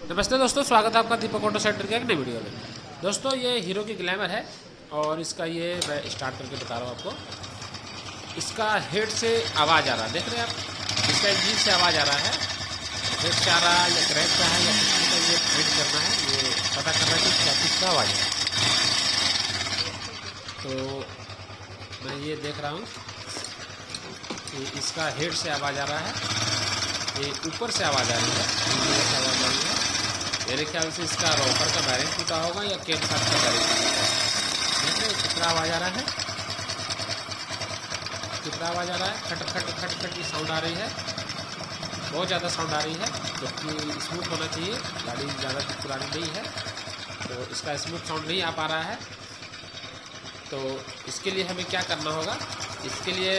नमस्ते दोस्तों, स्वागत है आपका दीपक ऑटो सेंटर के एक नई वीडियो में। दोस्तों ये हीरो की ग्लैमर है और इसका ये मैं स्टार्ट करके बता रहा हूँ आपको। इसका हेड से आवाज़ आ रहा है, देख रहे हैं आप। इसका इंजन से आवाज़ आ रहा है, हेड से आ रहा है या क्रैक का है या किसी का ये हेड करना है, ये पता करना है कि क्या चीज़ का आवाज़ है। तो मैं ये देख रहा हूँ कि इसका हेड से आवाज़ आ रहा है, ये ऊपर से आवाज़ आ रही है, इंजन से आवाज़ आ रही है। मेरे ख्याल से इसका रॉकर का बैरिंग टूटा होगा या केम साथ का बैरिंग टूटा होगा। देखिए कितना आवाज़ आ रहा है, कितना आवाज़ आ रहा है, खट खट खट खट की साउंड आ रही है, बहुत ज़्यादा साउंड आ रही है। जबकि स्मूथ होना चाहिए, गाड़ी ज़्यादा पुरानी नहीं है तो इसका स्मूथ साउंड नहीं आ पा रहा है। तो इसके लिए हमें क्या करना होगा, इसके लिए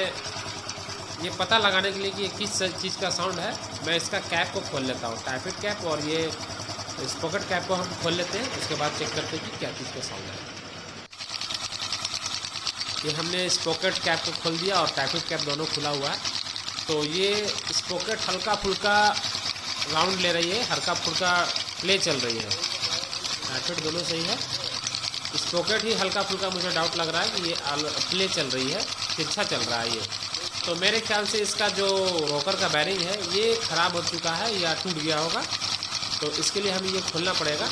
ये पता लगाने के लिए कि ये किस चीज़ का साउंड है, मैं इसका कैप को खोल लेता हूँ, टाइफिड कैप, और ये इस पॉकेट कैप को हम खोल लेते हैं। उसके बाद चेक करते हैं कि क्या चीज़ का साउंड है। ये हमने इस पॉकेट कैप को खोल दिया और टाइफिड कैप दोनों खुला हुआ है। तो ये इस पॉकेट हल्का फुल्का राउंड ले रही है, हल्का फुल्का प्ले चल रही है, टाइफिड दोनों सही है। इस पॉकेट ही हल्का फुल्का मुझे डाउट लग रहा है कि ये प्ले चल रही है, तिरछा चल रहा है ये। तो मेरे ख्याल से इसका जो रॉकर का बैरिंग है ये ख़राब हो चुका है या टूट गया होगा। तो इसके लिए हमें ये खोलना पड़ेगा।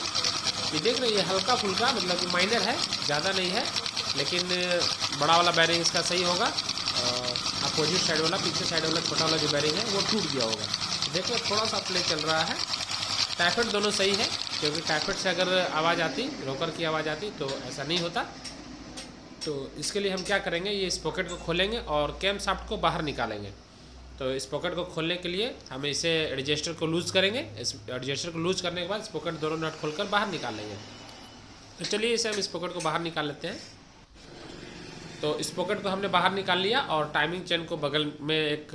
ये देख रहे हैं, ये हल्का फुल्का मतलब कि माइनर है, ज़्यादा नहीं है, लेकिन बड़ा वाला बैरिंग इसका सही होगा। अपोजिट साइड वाला, पीछे साइड वाला छोटा वाला जो बैरिंग है वो टूट गया होगा। देखो थोड़ा सा प्ले चल रहा है। टाइफिड दोनों सही है, क्योंकि टाइफिड से अगर आवाज़ आती, रॉकर की आवाज़ आती तो ऐसा नहीं होता। तो इसके लिए हम क्या करेंगे, ये इस पॉकेट को खोलेंगे और कैम शाफ्ट को बाहर निकालेंगे। तो इस पॉकेट को खोलने के लिए हम इसे एडजस्टर को लूज़ करेंगे। इस एडजस्टर को लूज़ करने के बाद इस पॉकेट दोनों नट खोलकर बाहर निकाल लेंगे। तो चलिए इसे हम इस पॉकेट को बाहर निकाल लेते हैं। तो इस पॉकेट को हमने बाहर निकाल लिया और टाइमिंग चेन को बगल में एक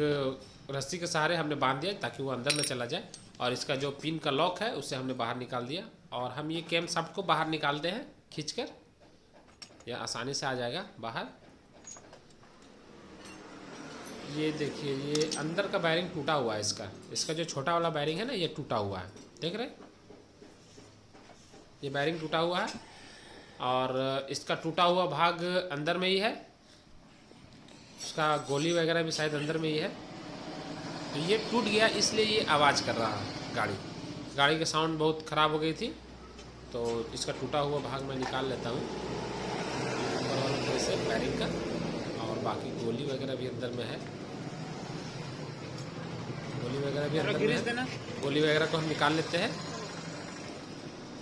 रस्सी के सहारे हमने बांध दिया ताकि वो अंदर न चला जाए। और इसका जो पिन का लॉक है उसे हमने बाहर निकाल दिया और हम ये कैम शाफ्ट को बाहर निकालते हैं खींचकर। यह आसानी से आ जाएगा बाहर। ये देखिए, ये अंदर का बैरिंग टूटा हुआ है इसका जो छोटा वाला बैरिंग है ना, ये टूटा हुआ है, देख रहे, ये बैरिंग टूटा हुआ है और इसका टूटा हुआ भाग अंदर में ही है। उसका गोली वगैरह भी शायद अंदर में ही है। तो ये टूट गया, इसलिए ये आवाज़ कर रहा है। गाड़ी की साउंड बहुत ख़राब हो गई थी। तो इसका टूटा हुआ भाग मैं निकाल लेता हूँ से बैरिंग का, और बाकी गोली वगैरह भी अंदर में है, गोली वगैरह भी अंदर में है। गोली वगैरह को हम निकाल लेते हैं।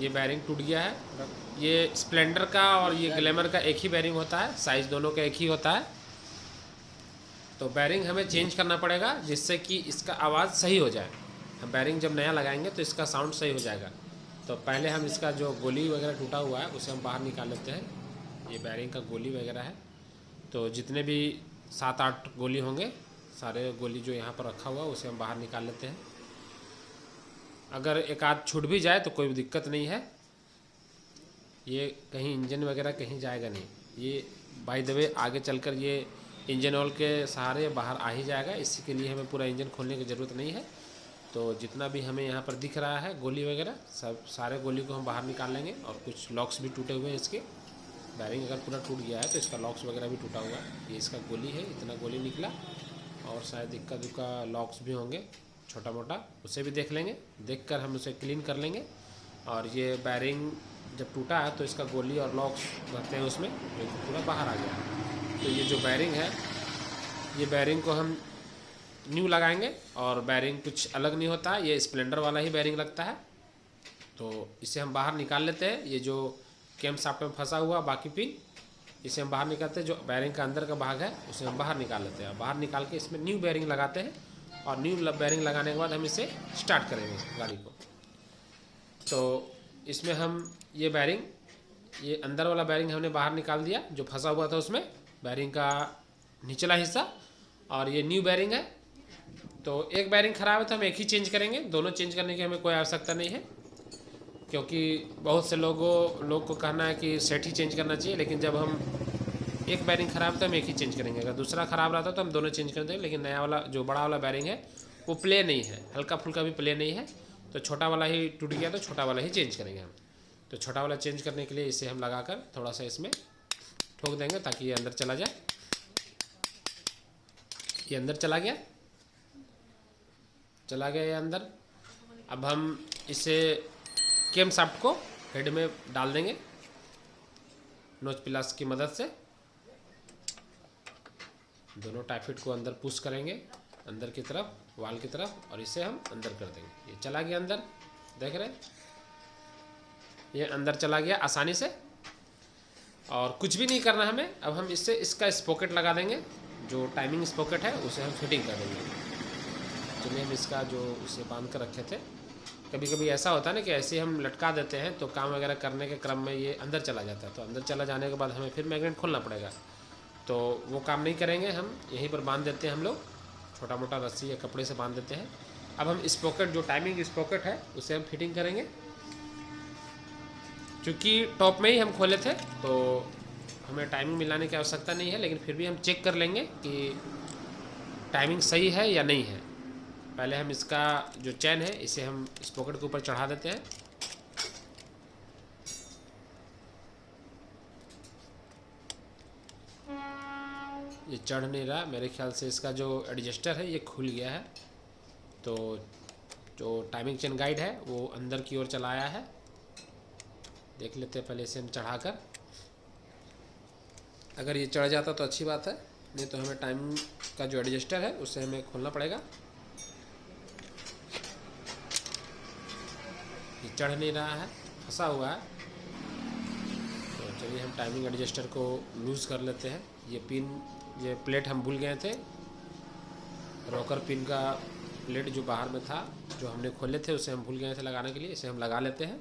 ये बैरिंग टूट गया है। ये स्प्लेंडर का और ये ग्लैमर का एक ही बैरिंग होता है, साइज़ दोनों का एक ही होता है। तो बैरिंग हमें चेंज करना पड़ेगा जिससे कि इसका आवाज़ सही हो जाए। हम बैरिंग जब नया लगाएंगे तो इसका साउंड सही हो जाएगा। तो पहले हम इसका जो गोली वगैरह टूटा हुआ है उसे हम बाहर निकाल लेते हैं। ये बैरिंग का गोली वगैरह है, तो जितने भी 7-8 गोली होंगे, सारे गोली जो यहाँ पर रखा हुआ उसे हम बाहर निकाल लेते हैं। अगर एक आध छूट भी जाए तो कोई दिक्कत नहीं है, ये कहीं इंजन वगैरह कहीं जाएगा नहीं। ये बाय द वे आगे चलकर ये इंजन ऑयल के सहारे बाहर आ ही जाएगा। इसी के लिए हमें पूरा इंजन खोलने की ज़रूरत नहीं है। तो जितना भी हमें यहाँ पर दिख रहा है गोली वगैरह, सब सारे गोली को हम बाहर निकाल लेंगे। और कुछ लॉक्स भी टूटे हुए हैं इसके। बैरिंग अगर पूरा टूट गया है तो इसका लॉक्स वगैरह भी टूटा हुआ है। ये इसका गोली है, इतना गोली निकला, और शायद इक्का दुक्का लॉक्स भी होंगे छोटा मोटा, उसे भी देख लेंगे। देखकर हम उसे क्लीन कर लेंगे। और ये बैरिंग जब टूटा है तो इसका गोली और लॉक्स रहते हैं उसमें, जो पूरा बाहर आ गया। तो ये जो बैरिंग है, ये बैरिंग को हम न्यू लगाएंगे। और बैरिंग कुछ अलग नहीं होता है, ये स्प्लेंडर वाला ही बैरिंग लगता है। तो इसे हम बाहर निकाल लेते हैं। ये जो कैम शाफ्ट में फंसा हुआ बाकी पिन, इसे हम बाहर निकालते हैं। जो बैरिंग का अंदर का भाग है उसे हम बाहर निकाल लेते हैं। बाहर निकाल के इसमें न्यू बैरिंग लगाते हैं, और न्यू बैरिंग लगाने के बाद हम इसे स्टार्ट करेंगे गाड़ी को। तो इसमें हम ये बैरिंग, ये अंदर वाला बैरिंग हमने बाहर निकाल दिया जो फंसा हुआ था उसमें, बैरिंग का निचला हिस्सा, और ये न्यू बैरिंग है। तो एक बैरिंग ख़राब है तो हम एक ही चेंज करेंगे, दोनों चेंज करने की हमें कोई आवश्यकता नहीं है। क्योंकि बहुत से लोग को कहना है कि सेट ही चेंज करना चाहिए, लेकिन जब हम एक बैरिंग ख़राब है तो हम एक ही चेंज करेंगे। अगर दूसरा ख़राब रहता तो हम दोनों चेंज कर देंगे। लेकिन नया वाला जो बड़ा वाला बैरिंग है वो प्ले नहीं है, हल्का फुल्का भी प्ले नहीं है। तो छोटा वाला ही टूट गया, तो छोटा वाला ही चेंज करेंगे हम। तो छोटा वाला चेंज करने के लिए इसे हम लगाकर थोड़ा सा इसमें ठोक देंगे ताकि ये अंदर चला जाए। ये अंदर चला गया ये अंदर। अब हम इसे केम शाफ्ट को हेड में डाल देंगे नोच पिलास की मदद से। दोनों टाई फिट को अंदर पुश करेंगे, अंदर की तरफ, वाल की तरफ, और इसे हम अंदर कर देंगे। ये चला गया अंदर, देख रहे हैं, ये अंदर चला गया आसानी से। और कुछ भी नहीं करना हमें। अब हम इससे इसका स्पॉकेट लगा देंगे, जो टाइमिंग स्पॉकेट है उसे हम फिटिंग कर देंगे। चलिए हम इसका जो उसे बांध कर रखे थे, कभी कभी ऐसा होता है ना कि ऐसे हम लटका देते हैं तो काम वगैरह करने के क्रम में ये अंदर चला जाता है, तो अंदर चला जाने के बाद हमें फिर मैग्नेट खोलना पड़ेगा, तो वो काम नहीं करेंगे। हम यहीं पर बांध देते हैं, हम लोग छोटा मोटा रस्सी या कपड़े से बांध देते हैं। अब हम स्पॉकेट, जो टाइमिंग स्पॉकेट है, उसे हम फिटिंग करेंगे। क्योंकि टॉप में ही हम खोले थे तो हमें टाइमिंग मिलाने की आवश्यकता नहीं है, लेकिन फिर भी हम चेक कर लेंगे कि टाइमिंग सही है या नहीं है। पहले हम इसका जो चैन है इसे हम स्पॉकेट के ऊपर चढ़ा देते हैं। ये चढ़ नहीं रहा, मेरे ख्याल से इसका जो एडजस्टर है ये खुल गया है। तो जो टाइमिंग चेन गाइड है वो अंदर की ओर चला आया है, देख लेते हैं पहले इसे हम चढ़ाकर। अगर ये चढ़ जाता तो अच्छी बात है, नहीं तो हमें टाइमिंग का जो एडजस्टर है उसे हमें खोलना पड़ेगा। ये चढ़ नहीं रहा है, फंसा हुआ है। तो चलिए हम टाइमिंग एडजस्टर को लूज़ कर लेते हैं। ये प्लेट हम भूल गए थे, रॉकर पिन का प्लेट जो बाहर में था, जो हमने खोले थे उसे हम भूल गए थे लगाने के लिए। इसे हम लगा लेते हैं।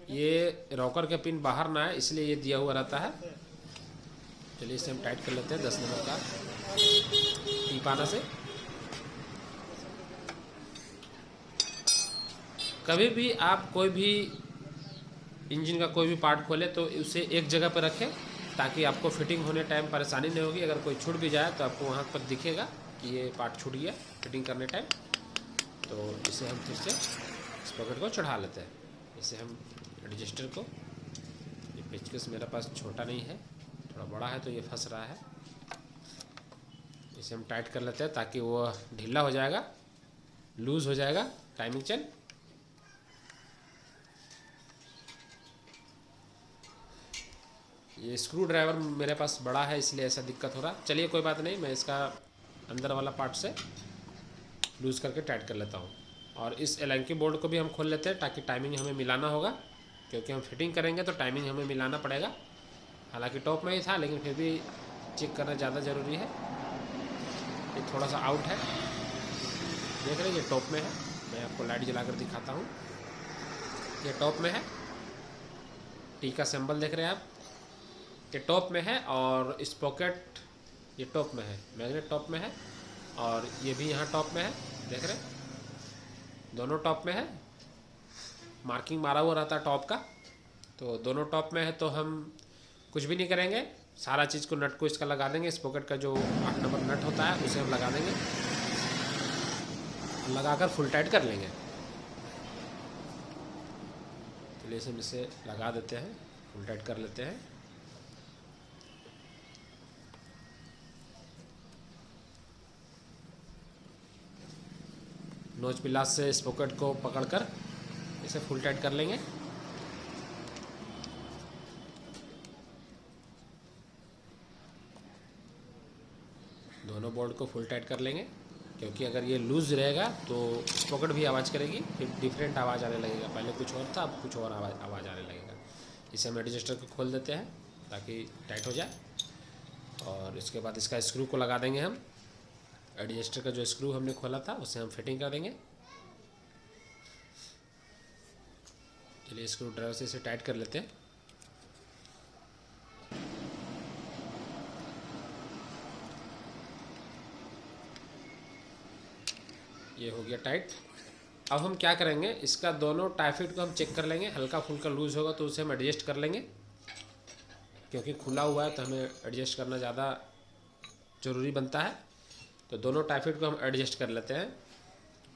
ये रॉकर का पिन बाहर ना है इसलिए ये दिया हुआ रहता है। चलिए इसे हम टाइट कर लेते हैं 10 नंबर का टीपाना से। कभी भी आप कोई भी इंजन का कोई भी पार्ट खोले तो उसे एक जगह पर रखें, ताकि आपको फिटिंग होने टाइम परेशानी नहीं होगी। अगर कोई छूट भी जाए तो आपको वहाँ पर दिखेगा कि ये पार्ट छूट गया फिटिंग करने टाइम। तो इसे हम फिर से इस पॉकेट को चढ़ा लेते हैं। इसे हम एडजस्टर को, ये पेचकस मेरे पास छोटा नहीं है, थोड़ा बड़ा है तो ये फंस रहा है। इसे हम टाइट कर लेते हैं ताकि वो ढीला हो जाएगा, लूज़ हो जाएगा टाइमिंग चेन। ये स्क्रू ड्राइवर मेरे पास बड़ा है इसलिए ऐसा दिक्कत हो रहा। चलिए कोई बात नहीं, मैं इसका अंदर वाला पार्ट से लूज़ करके टाइट कर लेता हूँ। और इस एलेंकी बोर्ड को भी हम खोल लेते हैं ताकि टाइमिंग हमें मिलाना होगा, क्योंकि हम फिटिंग करेंगे तो टाइमिंग हमें मिलाना पड़ेगा। हालांकि टॉप में ही था लेकिन फिर भी चेक करना ज़्यादा ज़रूरी है। ये थोड़ा सा आउट है, देख रहे हैं, ये टॉप में है। मैं आपको लाइट जलाकर दिखाता हूँ, ये टॉप में है। टी का सिंबल देख रहे हैं आप, ये टॉप में है। और स्पॉकेट ये टॉप में है, मैग्नेट टॉप में है, और ये भी यहाँ टॉप में है, देख रहे हैं, दोनों टॉप में है। मार्किंग मारा हुआ रहता है टॉप का, तो दोनों टॉप में है। तो हम कुछ भी नहीं करेंगे, सारा चीज़ को, नट को इसका लगा देंगे। स्पॉकेट का जो 8 नंबर नट होता है उसे हम लगा देंगे, लगाकर फुल टाइट कर लेंगे। चलिए हम इसे लगा देते हैं, फुल टाइट कर लेते हैं। नोच पिलास से स्पॉकेट को पकड़कर इसे फुल टाइट कर लेंगे। दोनों बोल्ट को फुल टाइट कर लेंगे, क्योंकि अगर ये लूज़ रहेगा तो स्पॉकेट भी आवाज़ करेगी, फिर डिफरेंट आवाज़ आने लगेगा। पहले कुछ और था, अब कुछ और आवाज़ आने लगेगा। इसे हम एडजस्टर को खोल देते हैं ताकि टाइट हो जाए। और इसके बाद इसका स्क्रू को लगा देंगे हम। एडजस्टर का जो स्क्रू हमने खोला था उसे हम फिटिंग कर देंगे। चलिए स्क्रू ड्राइवर से इसे टाइट कर लेते हैं। ये हो गया टाइट। अब हम क्या करेंगे, इसका दोनों टाई फिट को हम चेक कर लेंगे। हल्का फुल्का लूज़ होगा तो उसे हम एडजस्ट कर लेंगे, क्योंकि खुला हुआ है तो हमें एडजस्ट करना ज़्यादा ज़रूरी बनता है। तो दोनों टाई फिट को हम एडजस्ट कर लेते हैं।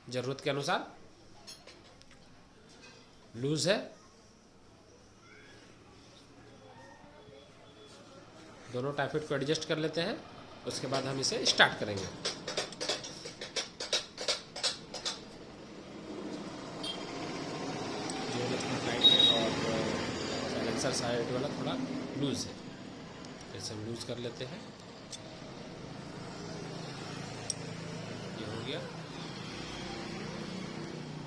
ज़रूरत के अनुसार। लूज़ है, दोनों टाइफिट को एडजस्ट कर लेते हैं। उसके बाद हम इसे स्टार्ट करेंगे। ये थोड़ा टाइट है और साइलेंसर साइड वाला थोड़ा लूज़ है, इसे हम लूज़ कर लेते हैं। ये हो गया।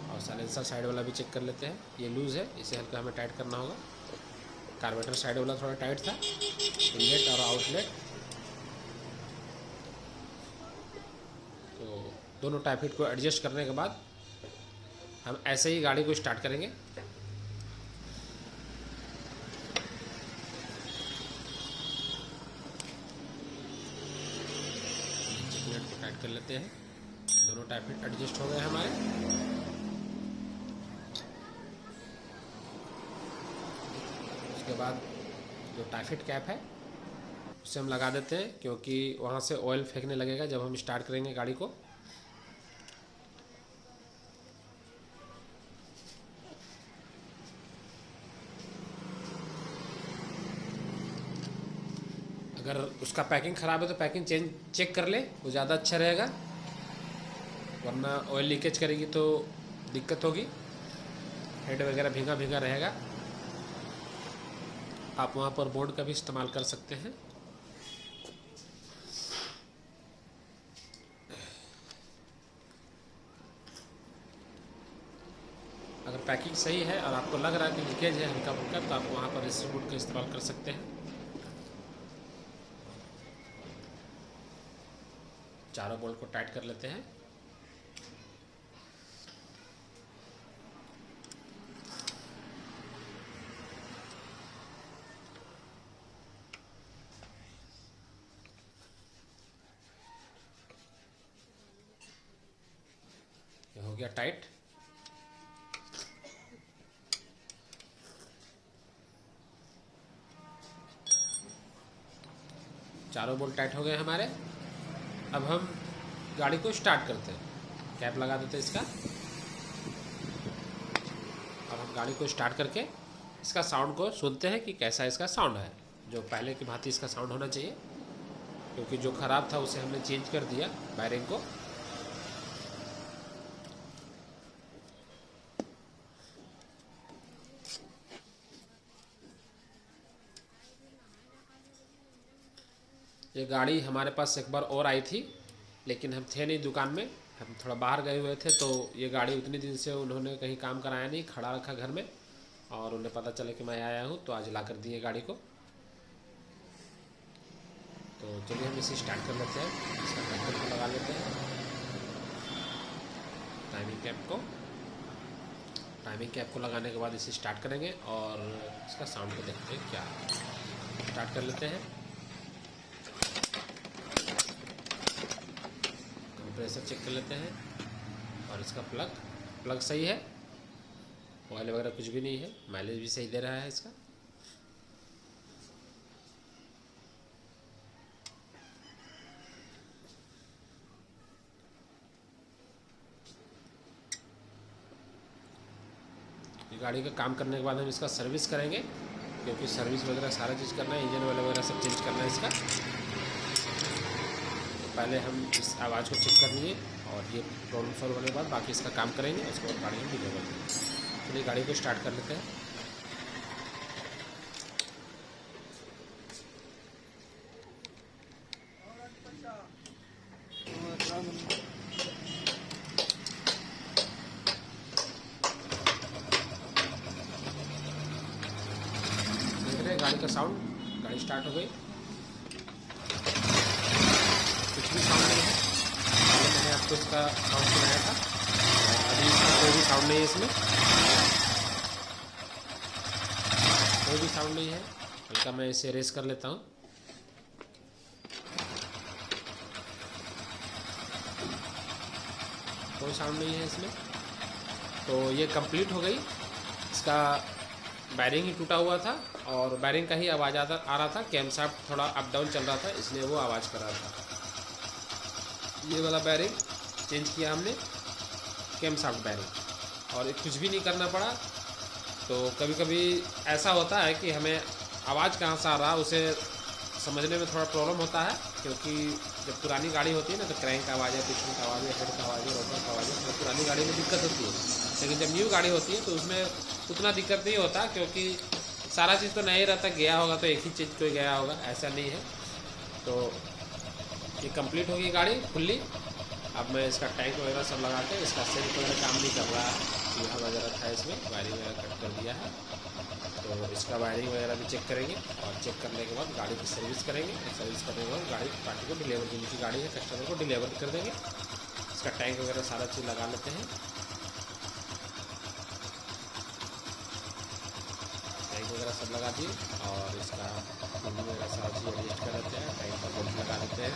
और साइलेंसर साइड वाला भी चेक कर लेते हैं। ये लूज़ है, इसे हल्का हमें टाइट करना होगा। कार्बोरेटर साइड वाला थोड़ा टाइट था, इनलेट और आउटलेट। तो दोनों टाइफिट को एडजस्ट करने के बाद हम ऐसे ही गाड़ी को स्टार्ट करेंगे। चेकनेट को टाइट कर लेते हैं। दोनों टाइफिट एडजस्ट हो गए हमारे। उसके बाद जो टाइफिट कैप है उसे हम लगा देते हैं, क्योंकि वहाँ से ऑयल फेंकने लगेगा जब हम स्टार्ट करेंगे गाड़ी को। अगर उसका पैकिंग ख़राब है तो पैकिंग चेक कर ले, वो ज़्यादा अच्छा रहेगा, वरना ऑयल लीकेज करेगी तो दिक्कत होगी। हेड वगैरह भीगा भीगा रहेगा। आप वहाँ पर बोर्ड का भी इस्तेमाल कर सकते हैं। अगर पैकिंग सही है और आपको लग रहा है कि लीकेज है हल्का फुल्का, तो आप वहाँ पर रेसिस्टर बोर्ड का इस्तेमाल कर सकते हैं। चारों बोल्ट को टाइट कर लेते हैं। ये हो गया टाइट। चारों बोल्ट टाइट हो गए हमारे। अब हम गाड़ी को स्टार्ट करते हैं। कैप लगा देते हैं इसका। अब हम गाड़ी को स्टार्ट करके इसका साउंड को सुनते हैं कि कैसा इसका साउंड है। जो पहले की भांति इसका साउंड होना चाहिए, क्योंकि जो ख़राब था उसे हमने चेंज कर दिया वायरिंग को। ये गाड़ी हमारे पास एक बार और आई थी, लेकिन हम थे नहीं दुकान में, हम थोड़ा बाहर गए हुए थे। तो ये गाड़ी उतने दिन से उन्होंने कहीं काम कराया नहीं, खड़ा रखा घर में, और उन्हें पता चला कि मैं आया हूँ तो आज ला कर दिए गाड़ी को। तो चलिए हम इसे स्टार्ट कर लेते हैं। इसका कंट्रोल को लगा लेते हैं, टाइमिंग कैप को लगाने के बाद इसे स्टार्ट करेंगे और इसका साउंड को देखते हैं क्या। स्टार्ट कर लेते हैं। कंप्रेसर चेक कर लेते हैं और इसका प्लग सही है, ऑयल वगैरह कुछ भी नहीं है, माइलेज भी सही दे रहा है इसका। ये गाड़ी का काम करने के बाद हम इसका सर्विस करेंगे, क्योंकि सर्विस वगैरह सारा चीज़ करना है, इंजन ऑयल वगैरह सब चेंज करना है इसका। तो पहले हम इस आवाज़ को चेक कर लिए और ये प्रॉब्लम सॉल्व होने के बाद बाकी इसका काम करेंगे। उसके बाद गाड़ी हम डिलीवर करेंगे। चलिए गाड़ी को स्टार्ट कर लेते हैं। गाड़ी का साउंड, गाड़ी स्टार्ट हो गई, कुछ भी साउंड नहीं है। पहले मैंने आपको इसका साउंड सुनाया था, अभी इसका कोई भी साउंड नहीं है, इसमें कोई भी साउंड नहीं है। हल्का मैं इसे रेस कर लेता हूँ। कोई साउंड नहीं है इसमें। तो ये कंप्लीट हो गई। इसका बैरिंग ही टूटा हुआ था और बैरिंग का ही आवाज़ आ रहा था। कैमशाफ्ट थोड़ा अप डाउन चल रहा था, इसलिए वो आवाज़ कर रहा था। ये वाला बैरिंग चेंज किया हमने। कैम शाफ्ट बैरिंग, और कुछ भी नहीं करना पड़ा। तो कभी कभी ऐसा होता है कि हमें आवाज़ कहाँ से आ रहा है उसे समझने में थोड़ा प्रॉब्लम होता है, क्योंकि जब पुरानी गाड़ी होती है ना, तो क्रैंक का आवाज़ है, पिस्टन का आवाज़ है, हेड का आवाज़ है, रोटर का आवाज़ है, तो पुरानी गाड़ी में दिक्कत होती है। लेकिन जब न्यू गाड़ी होती है तो उसमें उतना दिक्कत नहीं होता, क्योंकि सारा चीज़ तो नहीं रहता, गया होगा तो एक ही चीज़ कोई गया होगा, ऐसा नहीं है। तो ये कंप्लीट होगी गाड़ी फुल्ली। अब मैं इसका टैंक वगैरह सब लगा के, इसका सेल्फ वगैरह काम नहीं कर रहा है, चूहा वगैरह था इसमें, वायरिंग वगैरह कट कर दिया है। तो इसका वायरिंग वगैरह भी चेक करेंगे, और चेक करने के बाद गाड़ी की सर्विस करेंगे, और सर्विस करने के बाद गाड़ी पार्टी को डिलीवर, जिनकी गाड़ी है कस्टमर को डिलीवर कर देंगे। इसका टैंक वगैरह सारा चीज़ लगा लेते हैं, टैंक वगैरह सब लगा दिए, और इसका टूलिंग वगैरह सारा चीज़ एडजस्ट कर लेते हैं, टैंक का बोल्ट लगा देते हैं।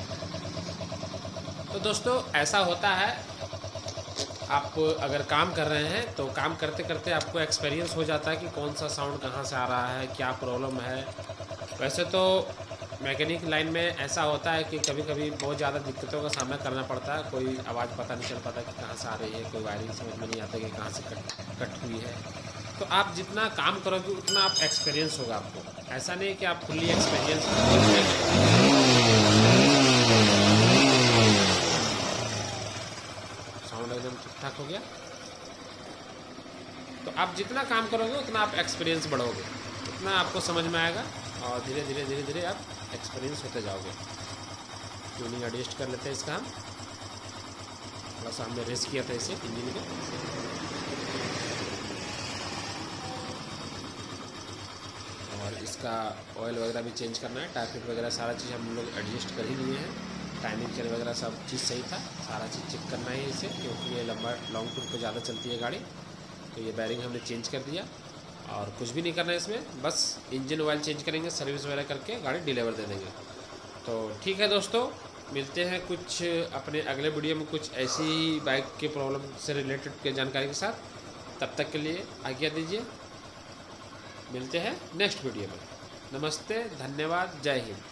तो दोस्तों ऐसा होता है, आप अगर काम कर रहे हैं तो काम करते करते आपको एक्सपीरियंस हो जाता है कि कौन सा साउंड कहाँ से आ रहा है, क्या प्रॉब्लम है। वैसे तो मैकेनिक लाइन में ऐसा होता है कि कभी कभी बहुत ज़्यादा दिक्कतों का सामना करना पड़ता है, कोई आवाज़ पता नहीं चल पाता कि कहाँ से आ रही है, कोई वायरिंग समझ में नहीं आता कि कहाँ से कट हुई है। तो आप जितना काम करोगे उतना आप एक्सपीरियंस होगा आपको, ऐसा नहीं कि आप फुल्ली एक्सपीरियंस। साउंड एकदम ठीक ठाक हो गया। तो आप जितना काम करोगे उतना आप एक्सपीरियंस बढ़ोगे, उतना आपको समझ में आएगा, और धीरे धीरे धीरे धीरे आप एक्सपीरियंस होते जाओगे। ट्यूनिंग एडजस्ट कर लेते हैं इसका हम, थोड़ा सा हमने रेस किया था इसे इंजन को। और इसका ऑयल वगैरह भी चेंज करना है, टायर फिट वगैरह सारा चीज़ हम लोग एडजस्ट कर ही लिए हैं। टाइमिंग चेन वगैरह सब चीज़ सही था, सारा चीज़ चेक करना है इसे, क्योंकि ये लंबा लॉन्ग टूर पे ज़्यादा चलती है गाड़ी। तो ये बैरिंग हमने चेंज कर दिया, और कुछ भी नहीं करना है इसमें, बस इंजन ऑयल चेंज करेंगे, सर्विस वगैरह करके गाड़ी डिलीवर दे देंगे। तो ठीक है दोस्तों, मिलते हैं कुछ अपने अगले वीडियो में कुछ ऐसी बाइक के प्रॉब्लम से रिलेटेड के जानकारी के साथ। तब तक के लिए आज्ञा दीजिए, मिलते हैं नेक्स्ट वीडियो में। नमस्ते, धन्यवाद, जय हिंद।